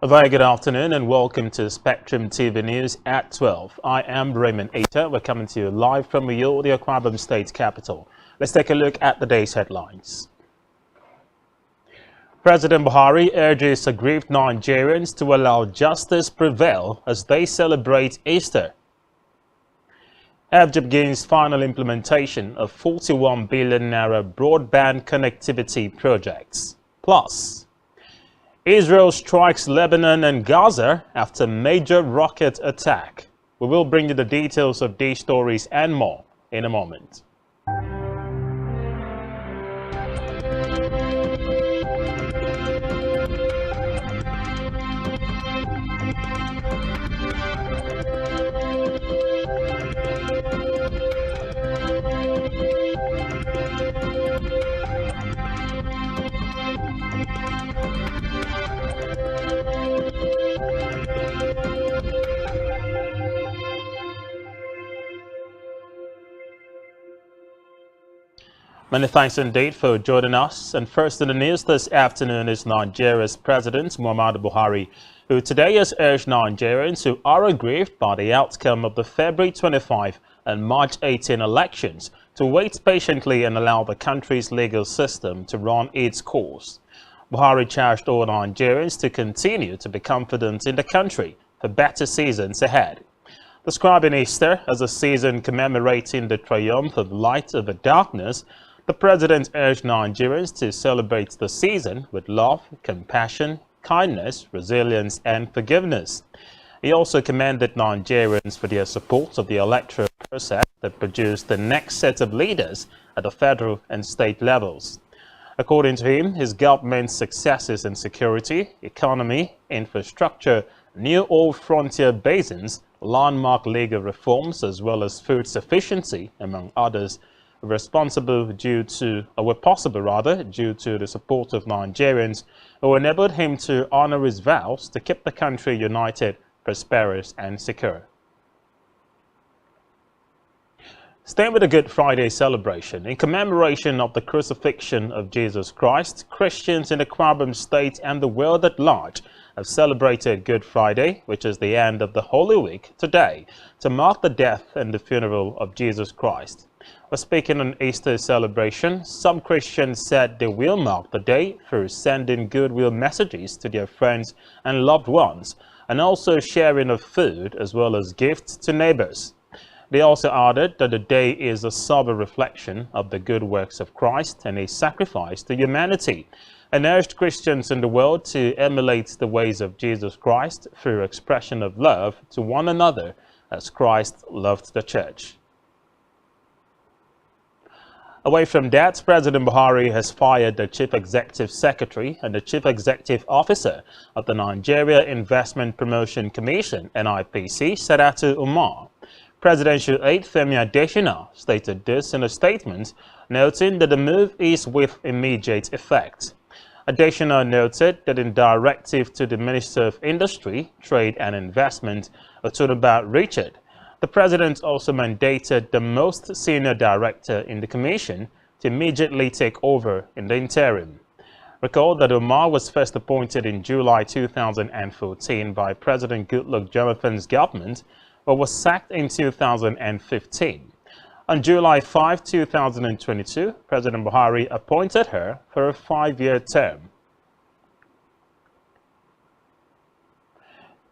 A very good afternoon and welcome to Spectrum TV News at 12. I am Raymond Ater. We're coming to you live from Uyo, the Akwa Ibom State capital. Let's take a look at the day's headlines. President Buhari urges aggrieved Nigerians to allow justice prevail as they celebrate Easter. FG begins final implementation of 41 billion naira broadband connectivity projects. Plus, Israel strikes Lebanon and Gaza after major rocket attack. We will bring you the details of these stories and more in a moment. Many thanks indeed for joining us. And first in the news this afternoon is Nigeria's President Muhammadu Buhari, who today has urged Nigerians who are aggrieved by the outcome of the February 25 and March 18 elections to wait patiently and allow the country's legal system to run its course. Buhari charged all Nigerians to continue to be confident in the country for better seasons ahead. Describing Easter as a season commemorating the triumph of light over darkness, the president urged Nigerians to celebrate the season with love, compassion, kindness, resilience, and forgiveness. He also commended Nigerians for their support of the electoral process that produced the next set of leaders at the federal and state levels. According to him, his government's successes in security, economy, infrastructure, new old frontier basins, landmark legal reforms, as well as food sufficiency, among others, were possible due to the support of Nigerians who enabled him to honor his vows to keep the country united, prosperous, and secure. Staying with the Good Friday celebration, in commemoration of the crucifixion of Jesus Christ, Christians in the Akwa Ibom State and the world at large have celebrated Good Friday, which is the end of the Holy Week, today, to mark the death and the funeral of Jesus Christ. While speaking on Easter celebration, some Christians said they will mark the day through sending goodwill messages to their friends and loved ones, and also sharing of food as well as gifts to neighbors. They also added that the day is a sober reflection of the good works of Christ and a sacrifice to humanity, and urged Christians in the world to emulate the ways of Jesus Christ through expression of love to one another as Christ loved the church. Away from that, President Buhari has fired the Chief Executive Secretary and the Chief Executive Officer of the Nigeria Investment Promotion Commission, NIPC, Sadatu Umar. Presidential aide Femi Adesina stated this in a statement, noting that the move is with immediate effect. Adesina noted that in directive to the Minister of Industry, Trade and Investment, Otunba Richard, the President also mandated the most senior director in the Commission to immediately take over in the interim. Recall that Umar was first appointed in July 2014 by President Goodluck Jonathan's government, but was sacked in 2015. On July 5, 2022, President Buhari appointed her for a 5-year term.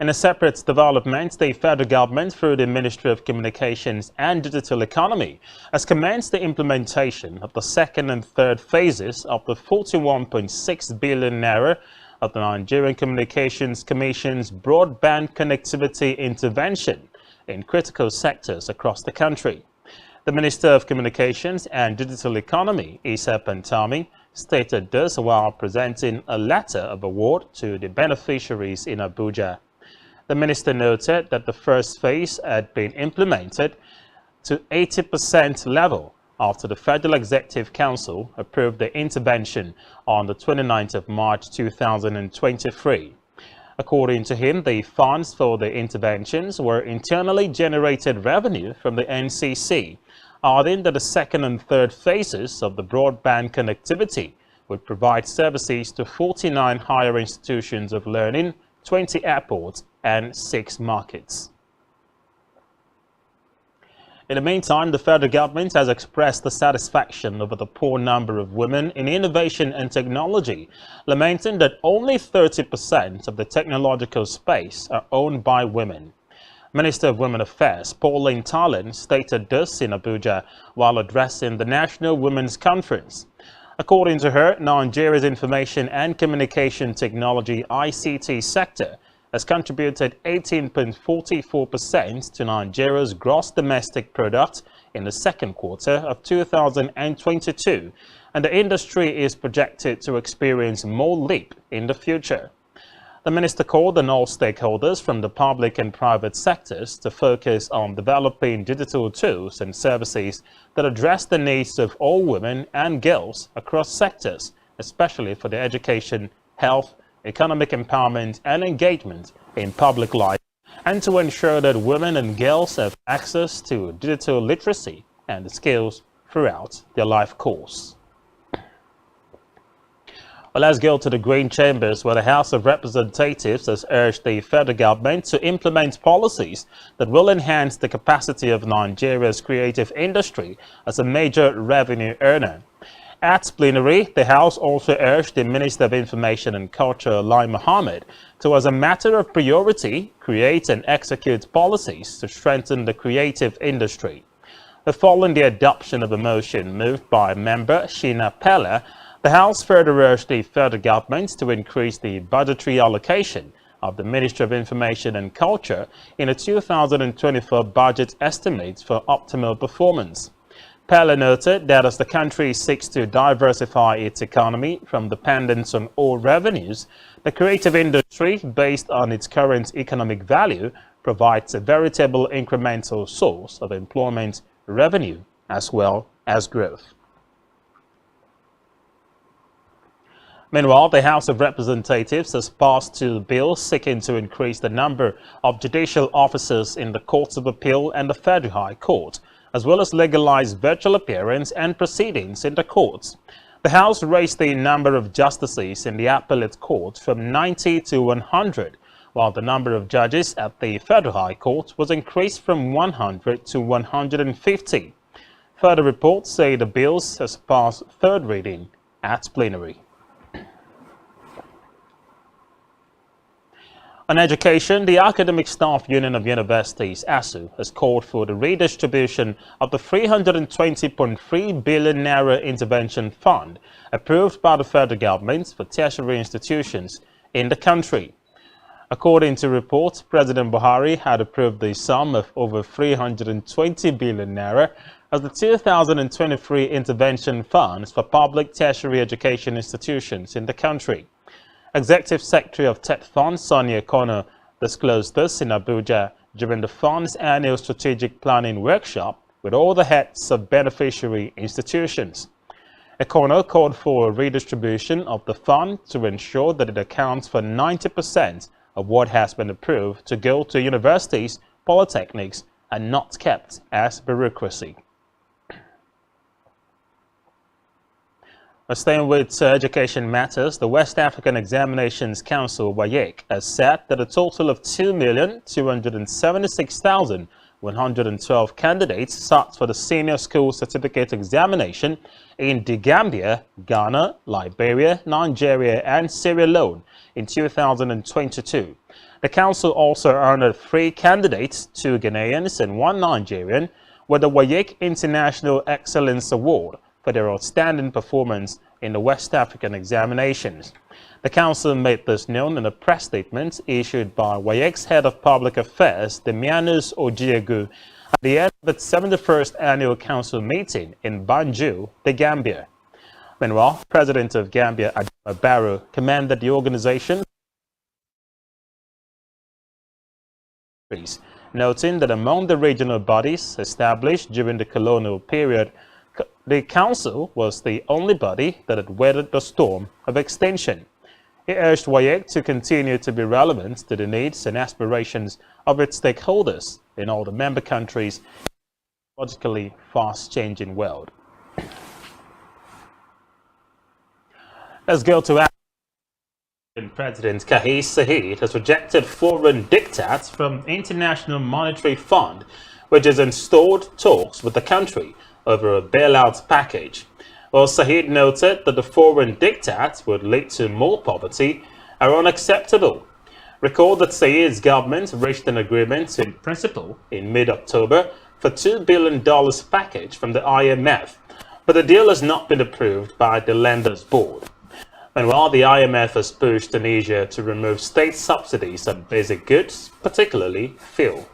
In a separate development, the federal government, through the Ministry of Communications and Digital Economy, has commenced the implementation of the second and third phases of the 41.6 billion naira of the Nigerian Communications Commission's broadband connectivity intervention in critical sectors across the country. The Minister of Communications and Digital Economy, Issa Pantami, stated this while presenting a letter of award to the beneficiaries in Abuja. The minister noted that the first phase had been implemented to 80% level after the Federal Executive Council approved the intervention on the 29th of March 2023. According to him, the funds for the interventions were internally generated revenue from the NCC, adding that the second and third phases of the broadband connectivity would provide services to 49 higher institutions of learning, 20 airports, and 6 markets. In the meantime, the federal government has expressed dissatisfaction over the poor number of women in innovation and technology, lamenting that only 30% of the technological space are owned by women. Minister of Women Affairs Pauline Talon stated this in Abuja while addressing the National Women's Conference. According to her, Nigeria's information and communication technology (ICT) sector has contributed 18.44% to Nigeria's gross domestic product in the second quarter of 2022, and the industry is projected to experience more leap in the future. The minister called on all stakeholders from the public and private sectors to focus on developing digital tools and services that address the needs of all women and girls across sectors, especially for their education, health, economic empowerment and engagement in public life, and to ensure that women and girls have access to digital literacy and skills throughout their life course. Well, let's go to the Green Chambers, where the House of Representatives has urged the federal government to implement policies that will enhance the capacity of Nigeria's creative industry as a major revenue earner. At plenary, the House also urged the Minister of Information and Culture, Lai Mohammed, to, as a matter of priority, create and execute policies to strengthen the creative industry. Following the adoption of a motion moved by member Shina Pella, the House further urged the federal government to increase the budgetary allocation of the Ministry of Information and Culture in the 2024 budget estimates for optimal performance. Pella noted that as the country seeks to diversify its economy from dependence on oil revenues, the creative industry, based on its current economic value, provides a veritable incremental source of employment, revenue, as well as growth. Meanwhile, the House of Representatives has passed 2 bills seeking to increase the number of judicial officers in the Courts of Appeal and the Federal High Court, as well as legalize virtual appearance and proceedings in the courts. The House raised the number of justices in the appellate court from 90 to 100, while the number of judges at the Federal High Court was increased from 100 to 150. Further reports say the bills has passed 3rd reading at plenary. On education, the Academic Staff Union of Universities, ASU, has called for the redistribution of the 320.3 billion naira intervention fund approved by the federal government for tertiary institutions in the country. According to reports, President Buhari had approved the sum of over 320 billion naira as the 2023 intervention funds for public tertiary education institutions in the country. Executive Secretary of TET Fund, Sonia Kono, disclosed this in Abuja during the fund's annual strategic planning workshop with all the heads of beneficiary institutions. Kono called for a redistribution of the fund to ensure that it accounts for 90% of what has been approved to go to universities, polytechnics, and not kept as bureaucracy. Staying with education matters, the West African Examinations Council, WAEC, has said that a total of 2,276,112 candidates sat for the Senior School Certificate Examination in The Gambia, Ghana, Liberia, Nigeria, and Sierra Leone in 2022. The council also honored 3 candidates, 2 Ghanaians and 1 Nigerian, with the WAEC International Excellence Award for their outstanding performance in the West African examinations. The council made this known in a press statement issued by WAEC's Head of Public Affairs, Demianus Ojiegu, at the end of its 71st annual council meeting in Banjul, The Gambia. Meanwhile, President of Gambia, Adama Barrow, commended the organization, noting that among the regional bodies established during the colonial period, the council was the only body that had weathered the storm of extinction. He urged WAEC to continue to be relevant to the needs and aspirations of its stakeholders in all the member countries in a technologically fast-changing world. Let's go to President Kais Saied has rejected foreign diktats from International Monetary Fund, which has installed talks with the country over a bailout package. While Saied noted that the foreign diktats would lead to more poverty, are unacceptable. Recall that Saied's government reached an agreement in principle in mid-October for $2 billion package from the IMF, but the deal has not been approved by the lenders board. And while the IMF has pushed Tunisia to remove state subsidies on basic goods, particularly fuel.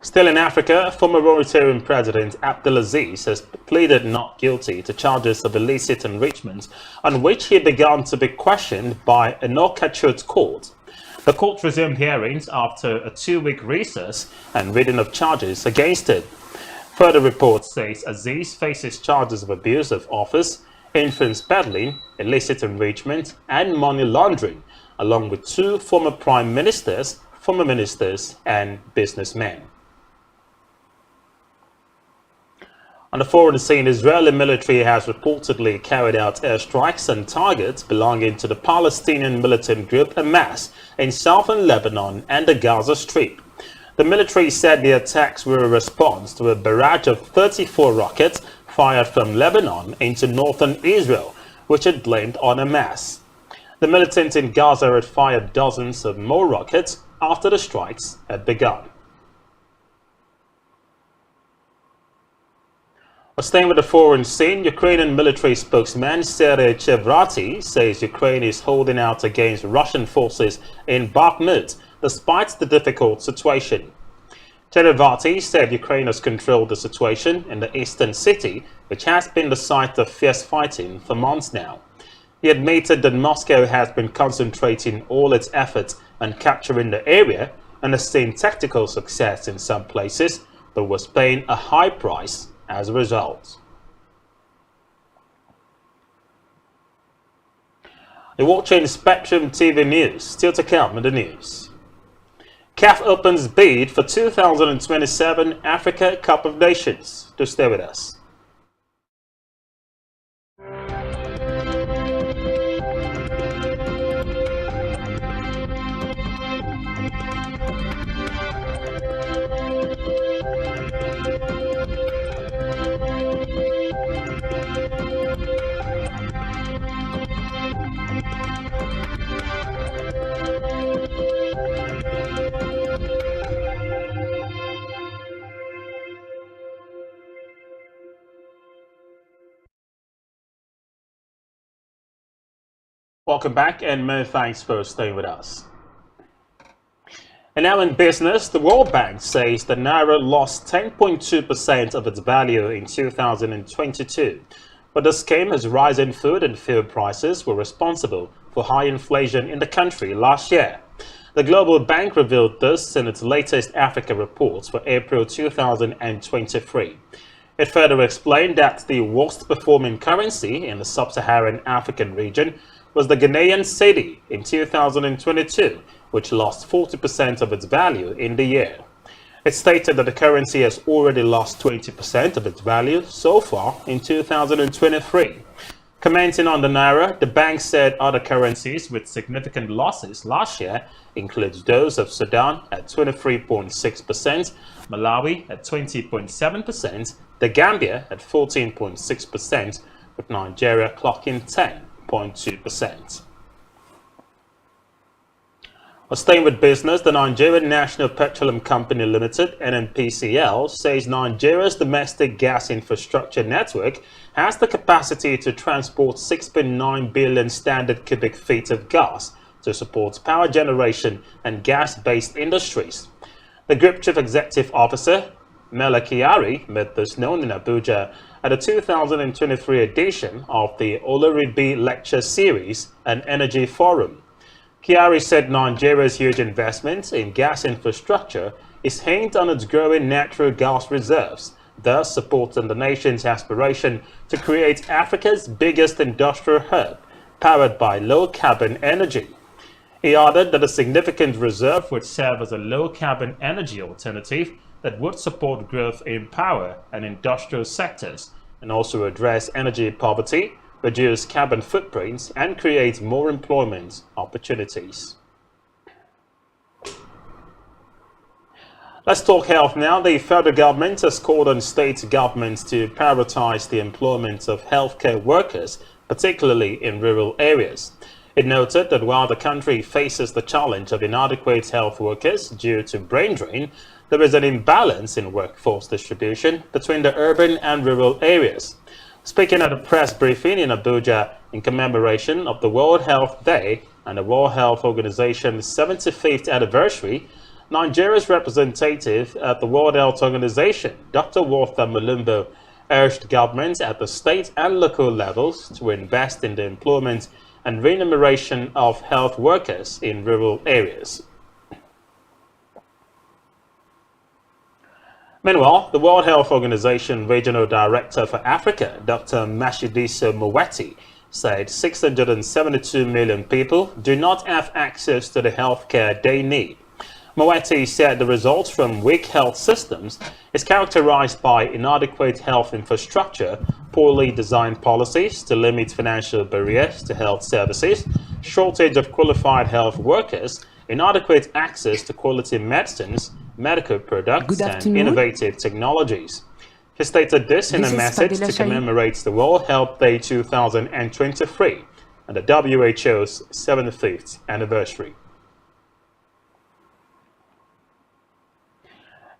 Still in Africa, former Mauritanian President Abdelaziz has pleaded not guilty to charges of illicit enrichment on which he began to be questioned by a Nouakchott court. The court resumed hearings after a 2-week recess and reading of charges against him. Further reports say Aziz faces charges of abuse of office, influence peddling, illicit enrichment, and money laundering, along with 2 former prime ministers, and businessmen. On the foreign scene, Israeli military has reportedly carried out airstrikes on targets belonging to the Palestinian militant group Hamas in southern Lebanon and the Gaza Strip. The military said the attacks were a response to a barrage of 34 rockets fired from Lebanon into northern Israel, which it blamed on Hamas. The militants in Gaza had fired dozens of more rockets after the strikes had begun. Staying with the foreign scene, Ukrainian military spokesman Sergei Chevrati says Ukraine is holding out against Russian forces in Bakhmut despite the difficult situation. Chevrati said Ukraine has controlled the situation in the eastern city, which has been the site of fierce fighting for months now. He admitted that Moscow has been concentrating all its efforts on capturing the area and has seen tactical success in some places, but was paying a high price as a result. You're watching Spectrum TV News. Still to come in the news. CAF opens bid for 2027 Africa Cup of Nations. Do stay with us. Welcome back and many thanks for staying with us. And now in business, the World Bank says the Naira lost 10.2% of its value in 2022. But the scheme as rising food and fuel prices were responsible for high inflation in the country last year. The Global Bank revealed this in its latest Africa report for April 2023. It further explained that the worst performing currency in the sub-Saharan African region was the Ghanaian cedi in 2022, which lost 40% of its value in the year. It stated that the currency has already lost 20% of its value so far in 2023. Commenting on the Naira, the bank said other currencies with significant losses last year includes those of Sudan at 23.6%, Malawi at 20.7%, the Gambia at 14.6%, with Nigeria clocking 10.2%. Staying with business, the Nigerian National Petroleum Company Limited, NNPCL, says Nigeria's domestic gas infrastructure network has the capacity to transport 6.9 billion standard cubic feet of gas to support power generation and gas-based industries. The Group Chief Executive Officer, Mela Kyari, made this known in Abuja at the 2023 edition of the Oloribi Lecture Series and Energy Forum. Kyari said Nigeria's huge investment in gas infrastructure is hinged on its growing natural gas reserves, thus supporting the nation's aspiration to create Africa's biggest industrial hub, powered by low-carbon energy. He added that a significant reserve would serve as a low-carbon energy alternative that would support growth in power and industrial sectors, and also address energy poverty, reduce carbon footprints, and create more employment opportunities. Let's talk health now. The federal government has called on state governments to prioritize the employment of healthcare workers, particularly in rural areas. It noted that while the country faces the challenge of inadequate health workers due to brain drain, there is an imbalance in workforce distribution between the urban and rural areas. Speaking at a press briefing in Abuja in commemoration of the World Health Day and the World Health Organization's 75th anniversary, Nigeria's representative at the World Health Organization, Dr. Walter Mulumbo, urged governments at the state and local levels to invest in the employment and remuneration of health workers in rural areas. Meanwhile, the World Health Organization Regional Director for Africa, Dr. Mashidiso Moeti, said 672 million people do not have access to the healthcare they need. Moeti said the results from weak health systems is characterized by inadequate health infrastructure, poorly designed policies to limit financial barriers to health services, shortage of qualified health workers, inadequate access to quality medicines, medical products, and innovative technologies. He stated this in a message to commemorate the World Health Day 2023 and the WHO's 75th anniversary.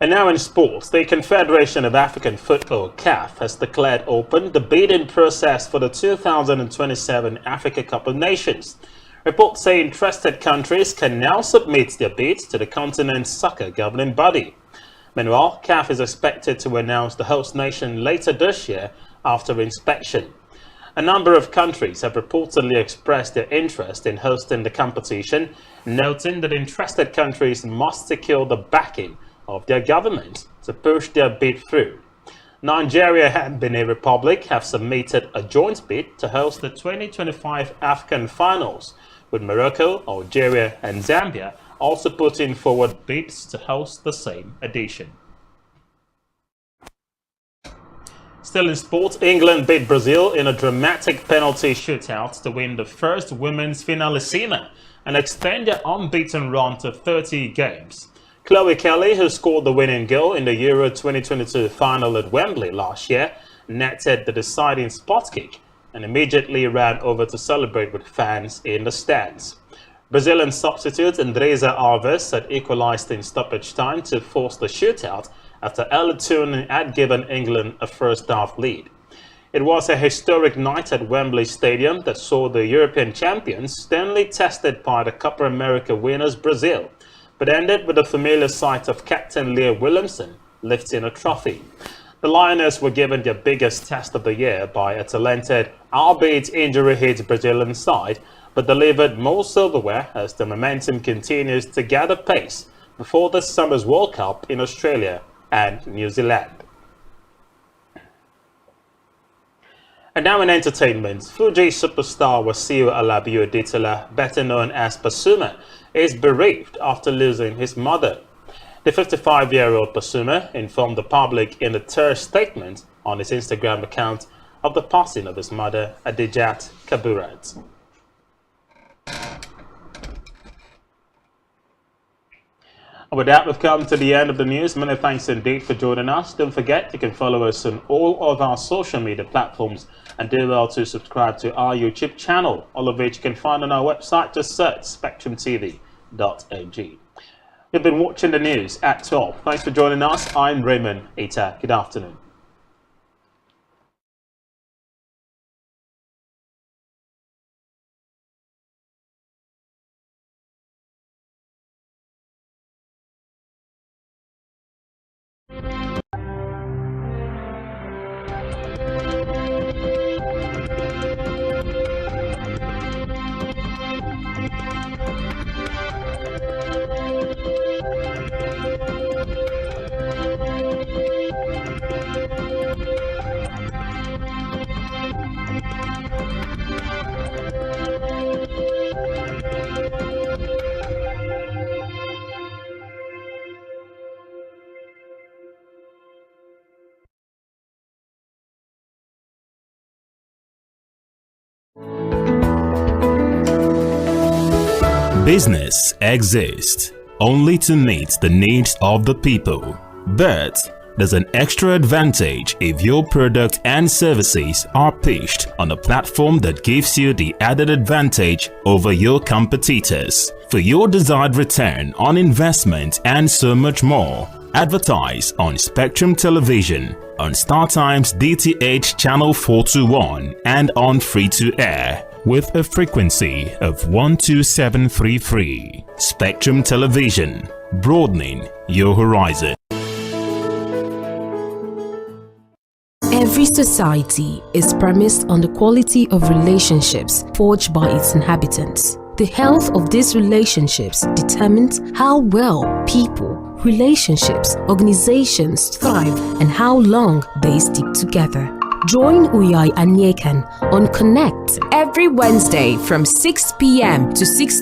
And now in sports, the Confederation of African Football, CAF, has declared open the bidding process for the 2027 Africa Cup of Nations. Reports say interested countries can now submit their bids to the continent's soccer governing body. Meanwhile, CAF is expected to announce the host nation later this year after inspection. A number of countries have reportedly expressed their interest in hosting the competition, noting that interested countries must secure the backing of their government to push their bid through. Nigeria and Benin Republic have submitted a joint bid to host the 2025 African Finals, with Morocco, Algeria and Zambia also putting forward bids to host the same edition. Still in sports, England beat Brazil in a dramatic penalty shootout to win the first women's finalissima and extend their unbeaten run to 30 games. Chloe Kelly, who scored the winning goal in the Euro 2022 final at Wembley last year, netted the deciding spot kick and immediately ran over to celebrate with fans in the stands. Brazilian substitute Andresa Alves had equalized in stoppage time to force the shootout after early tuning had given England a first-half lead. It was a historic night at Wembley Stadium that saw the European champions sternly tested by the Copa America winners Brazil, but ended with the familiar sight of Captain Leah Williamson lifting a trophy. The Lioness were given their biggest test of the year by a talented, albeit injury-hit Brazilian side, but delivered more silverware as the momentum continues to gather pace before this summer's World Cup in Australia and New Zealand. And now in entertainment, Fuji superstar Wasiu Alabi Oditola, better known as Pasuma, is bereaved after losing his mother. The 55-year-old Pasuma informed the public in a terse statement on his Instagram account of the passing of his mother, Adijat Kaburat. And with that, we've come to the end of the news. Many thanks indeed for joining us. Don't forget, you can follow us on all of our social media platforms and do well to subscribe to our YouTube channel, all of which you can find on our website. Just search spectrumtv.ng. You've been watching the news at 12. Thanks for joining us. I'm Raymond Ita. Good afternoon. Business exists only to meet the needs of the people, but there's an extra advantage if your product and services are pitched on a platform that gives you the added advantage over your competitors. For your desired return on investment and so much more, advertise on Spectrum Television, on StarTime's DTH Channel 421 and on free-to-air with a frequency of 12733. Spectrum Television, broadening your horizon. Every society is premised on the quality of relationships forged by its inhabitants. The health of these relationships determines how well people, relationships, organizations thrive and how long they stick together. Join Uyai Anyekan on Connect every Wednesday from 6 p.m. to 6